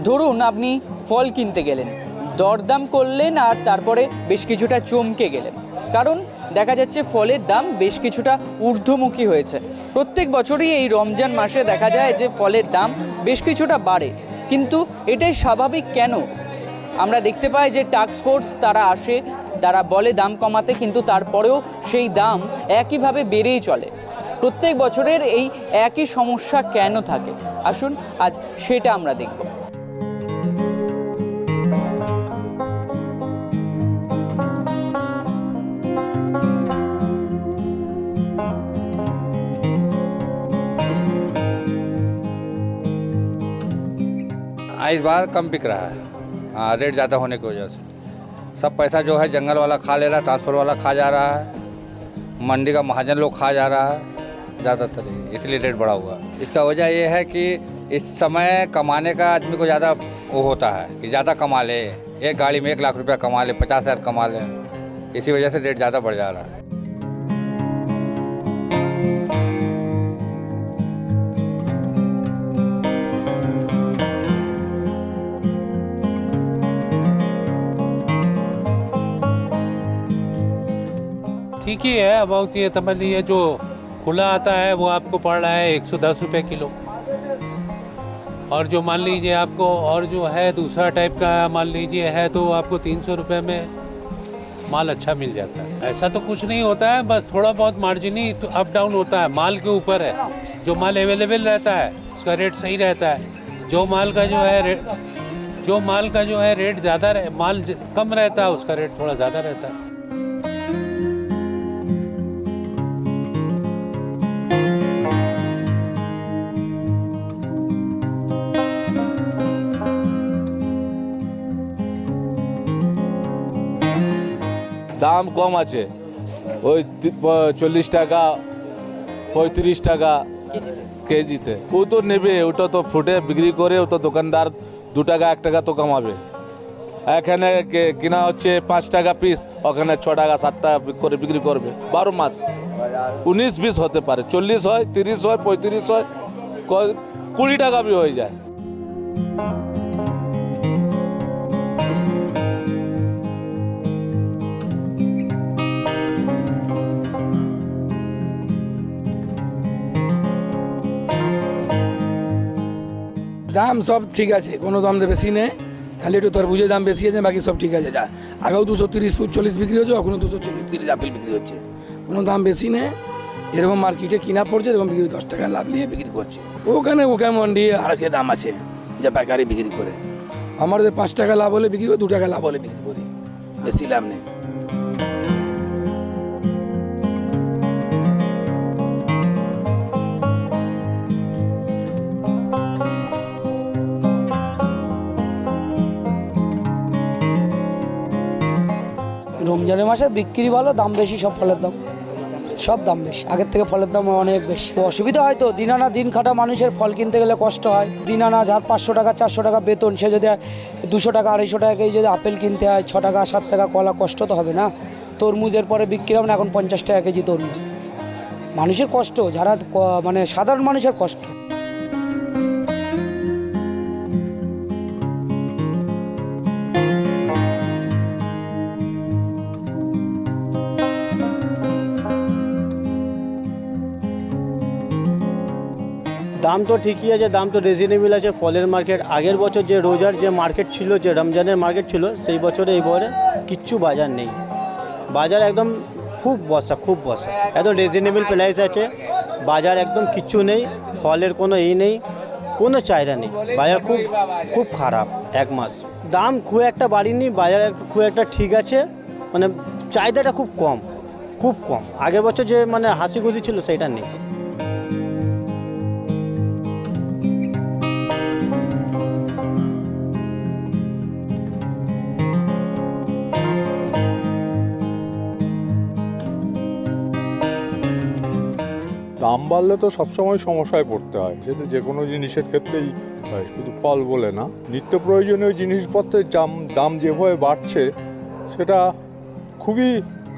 ধরুন আপনি ফল কিনতে গেলেন, দরদাম করলেন আর তারপরে বেশ কিছুটা চমকে গেলেন, কারণ দেখা যাচ্ছে ফলের দাম বেশ কিছুটা ঊর্ধ্বমুখী হয়েছে। প্রত্যেক বছরই এই রমজান মাসে দেখা যায় যে ফলের দাম বেশ কিছুটা বাড়ে, কিন্তু এটাই স্বাভাবিক কেন? আমরা দেখতে পাই যে টাস্ক ফোর্স তারা আসে, তারা বলে দাম কমাতে, কিন্তু তারপরেও সেই দাম একইভাবে বেড়েই চলে। প্রত্যেক বছরের এই একই সমস্যা কেন থাকে? আসুন আজ সেটা আমরা দেখব। इस बार कम बिक रहा है। हाँ, रेट ज़्यादा होने की वजह से सब पैसा जो है जंगल वाला खा ले रहा है, ट्रांसपोर्ट वाला खा जा रहा है, मंडी का महाजन लोग खा जा रहा है ज़्यादातर, इसलिए रेट बढ़ा हुआ है। इसका वजह ये है कि इस समय कमाने का आदमी को ज़्यादा वो होता है कि ज़्यादा कमा ले, एक गाड़ी में 1 लाख रुपया कमा ले, 50,000 कमा ले, इसी वजह से रेट ज़्यादा बढ़ जा रहा है। ठीक ही है, बहुत ये समझ लीजिए जो खुला आता है वो आपको पड़ रहा है 110 रुपये किलो, और जो मान लीजिए आपको और जो है दूसरा टाइप का मान लीजिए है तो आपको 300 रुपये में माल अच्छा मिल जाता है। ऐसा तो कुछ नहीं होता है, बस थोड़ा बहुत मार्जिनी तो अप डाउन होता है, माल के ऊपर है। जो माल अवेलेबल रहता है उसका रेट सही रहता है, जो माल का जो है रेट ज़्यादा माल कम रहता है उसका रेट थोड़ा ज़्यादा रहता है। দাম কম আছে, ওই 40 টাকা 35 টাকা কেজিতে। ও তো নেবে, ওটা তো ফুটে বিক্রি করে, ও তো দোকানদার 2 টাকা 1 টাকা তো কামাবে। এখানে কিনা হচ্ছে 5 টাকা পিস, ওখানে 6 টাকা 7 টাকা করে বিক্রি করবে। 12 মাস 19-20 হতে পারে, 40 হয়, 30 হয়, 35 হয়, 20 টাকা भी হয়ে যায়। দাম সব ঠিক আছে, কোনো দাম বেশি নেই, খালি একটু তরমুজের দাম বেশি আছে, বাকি সব ঠিক আছে। যা আগেও 230-40 বিক্রি হচ্ছে, এখনও 240-30 আপেল বিক্রি হচ্ছে, কোনো দাম বেশি নেই। এরকম মার্কেটে কিনা পড়ছে, এরকম বিক্রি 10 টাকা লাভ নিয়ে বিক্রি করছে। ওখানে মন্ডি আড়াইশো দাম আছে, যা পাইকারি বিক্রি করে। আমাদের 5 টাকা লাভ হলে বিক্রি করি, 2 টাকা লাভ হলে বিক্রি করি, বেশি লাভ নেই। রমজানের মাসে বিক্রি ভালো, দাম বেশি, সব ফলের দাম, সব দাম বেশি, আগের থেকে ফলের দাম অনেক বেশি। তো অসুবিধা হয় তো, দিন আনা দিন খাটা মানুষের ফল কিনতে গেলে কষ্ট হয়। দিন আনা যার 500 টাকা 400 টাকা বেতন, সে যদি 200 টাকা 250 টাকা কেজি যদি আপেল কিনতে হয়, 6 টাকা 7 টাকা কলা, কষ্ট তো হবে না। তরমুজের পরে বিক্রি হবে না এখন 50 টাকা কেজি তরমুজ। মানুষের কষ্ট, যারা মানে সাধারণ মানুষের কষ্ট। দাম তো ঠিকই আছে, দাম তো রিজনেবল আছে ফলের মার্কেট। আগের বছর যে রোজার যে মার্কেট ছিল, যে রমজানের মার্কেট ছিল, সেই বছরে এইবারে কিচ্ছু বাজার নেই। বাজার একদম খুব বসা, খুব বসা, একদম রিজনেবল প্রাইস আছে। বাজার একদম কিচ্ছু নেই, ফলের কোনো নেই, কোনো চাহিদা নেই। বাজার খুব খুব খারাপ। 1 মাস দাম খুব একটা বাড়েনি, বাজার খুব একটা ঠিক আছে, মানে চাহিদাটা খুব কম, খুব কম। আগের বছর যে মানে হাসি খুশি ছিল সেটা নেই। দাম বাড়লে তো সবসময় সমস্যায় পড়তে হয়, সেটা যে কোনো জিনিসের ক্ষেত্রেই হয়, শুধু ফল বলে না। নিত্য প্রয়োজনীয় জিনিসপত্রের দাম যেভাবে বাড়ছে, সেটা খুবই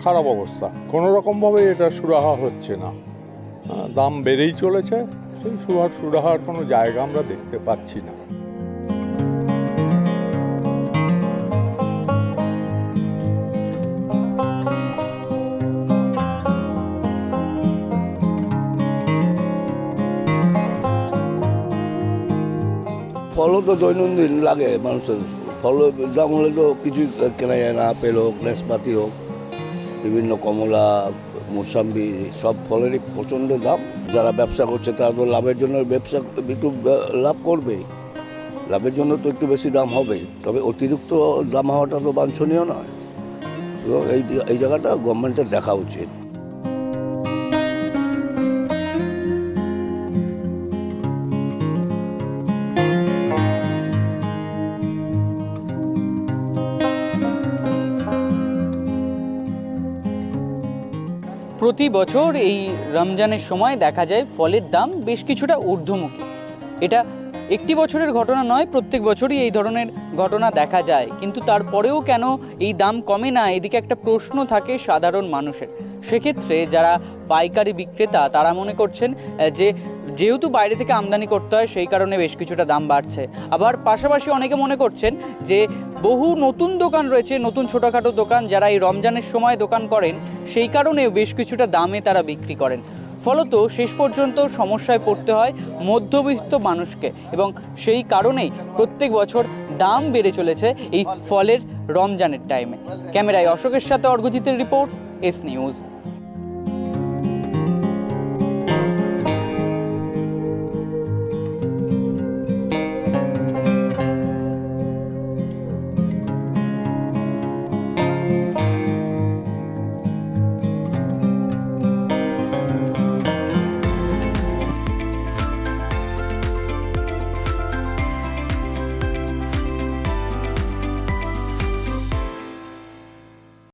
খারাপ অবস্থা। কোনো রকমভাবে এটা সুরাহা হচ্ছে না, দাম বেড়েই চলেছে। সেই সুরাহার কোনো জায়গা আমরা দেখতে পাচ্ছি না। তো দৈনন্দিন লাগে মানুষের। ফলের দাম হলে তো কিছুই কেনা যায় না, আপেল হোক, নাশপাতি হোক, বিভিন্ন কমলা, মৌসাম্বি, সব ফলেরই প্রচণ্ড দাম। যারা ব্যবসা করছে তারা তো লাভের জন্য ব্যবসা একটু লাভ করবেই, লাভের জন্য তো একটু বেশি দাম হবেই, তবে অতিরিক্ত দাম হওয়াটা তো বাঞ্ছনীয় নয়। তো এই জায়গাটা গভর্নমেন্টের দেখা উচিত। প্রতি বছর এই রমজানের সময় দেখা যায় ফলের দাম বেশ কিছুটা ঊর্ধ্বমুখী। এটা একটি বছরের ঘটনা নয়, প্রত্যেক বছরই এই ধরনের ঘটনা দেখা যায়, কিন্তু তারপরেও কেন এই দাম কমে না, এদিকে একটা প্রশ্ন থাকে সাধারণ মানুষের। সেক্ষেত্রে যারা পাইকারি বিক্রেতা তারা মনে করছেন যে যেহেতু বাইরে থেকে আমদানি করতে হয় সেই কারণে বেশ কিছুটা দাম বাড়ছে। আবার পাশাপাশি অনেকে মনে করছেন যে বহু নতুন দোকান রয়েছে, নতুন ছোটোখাটো দোকান, যারা এই রমজানের সময় দোকান করেন সেই কারণেও বেশ কিছুটা দামে তারা বিক্রি করেন। ফলত শেষ পর্যন্ত সমস্যায় পড়তে হয় মধ্যবিত্ত মানুষকে, এবং সেই কারণেই প্রত্যেক বছর দাম বেড়ে চলেছে এই ফলের রমজানের টাইমে। ক্যামেরায় অশোকের সাথে অর্ঘজিতের রিপোর্ট, এস নিউজ।